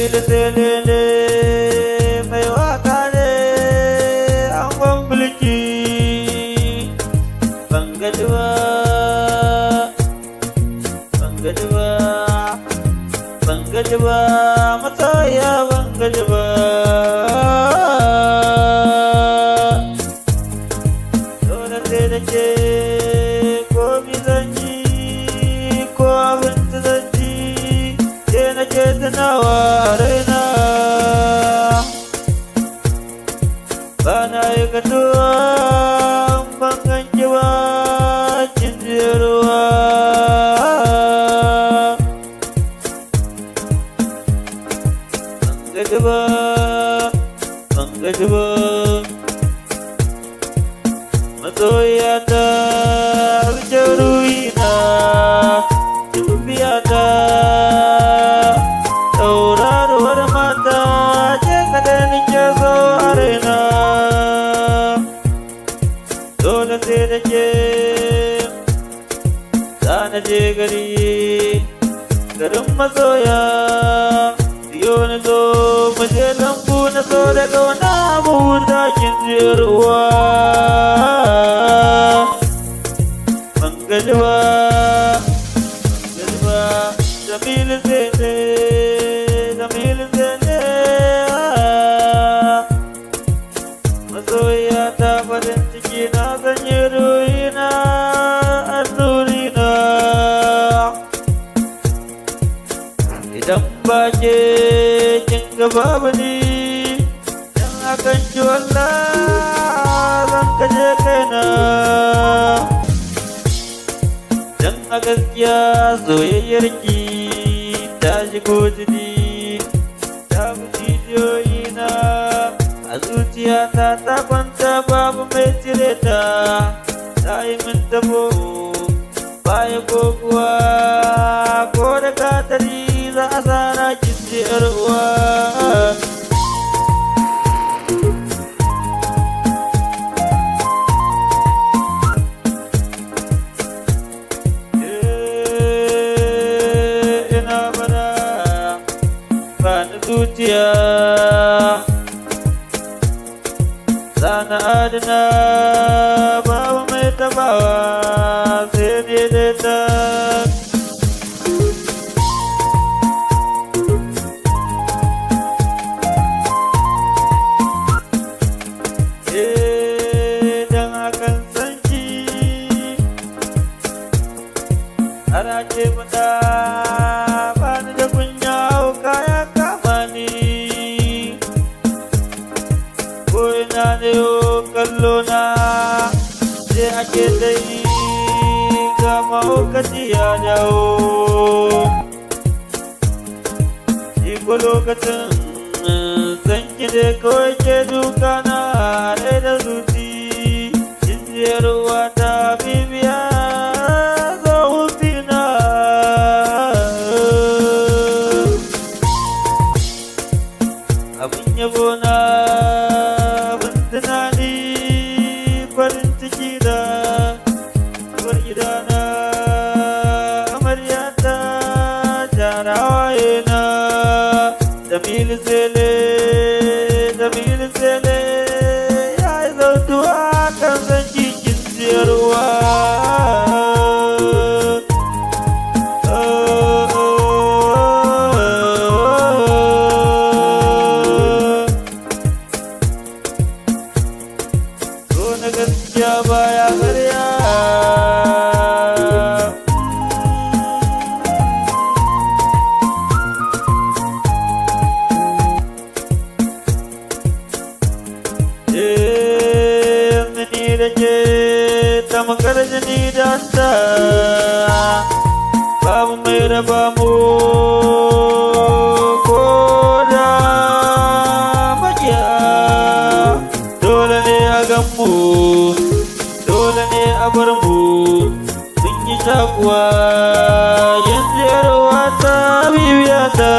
Jamilu Selele mai waka ne angon mulki ban gaji ba ban gaji ba ban gaji ba masoya ban gaji ba dole sai da ke ko mi zan yi ko abinci zan ci ke nake tunawa raina ba na aikatuwa ban ganki ba kin jeruwa ban gaji ba ban gaji ba masoyiya ta wuce ruhina dubiya ta tauraruwar mata ce kadai nake so a raina dole sai da ke za na je garin masoya siyo na zo mu je lambu na so da ƙauna mu dakin jeruwa ban gaji ba Jamilu Sele Jamilu Sele masoyiya ta farin ciki na sanye ruhina a nurina idan ba ke kin ga babu ni dan akan ki wallahi zan kaje kaina dan a gaskiya soyayyar ki ta shigo jini ta fi jijiyoyina a zuciyata ta kwanta babu mai cire ta ta yi min tabo baya ko kuwa ko da katari za a sana kin ji uwa zuciya sana adana babu mai tabawa sai ne da ta dan hakan sanki ana ce mata bani da kunya kaya kallo na sai ake dai ga mahaukaci ya dawo iko lokacin san ki da kawai ke duka na rai da zuci jinjiyarwa ta bibiya zahufina abin yabo na tunani farin ciki da uwar gidana amaryata jarawaye na Jamilu Sele Jamilu Sele ya yi zautuwa kan san cikin ziyarwa gaskiya baya ƙarya mini da ke tamkar jini da ta babu mai raba mu ko da makiya dole ne a gan mu dole ne a bar mu mun yi shakuwa yanzu yarwa ta bibiya ta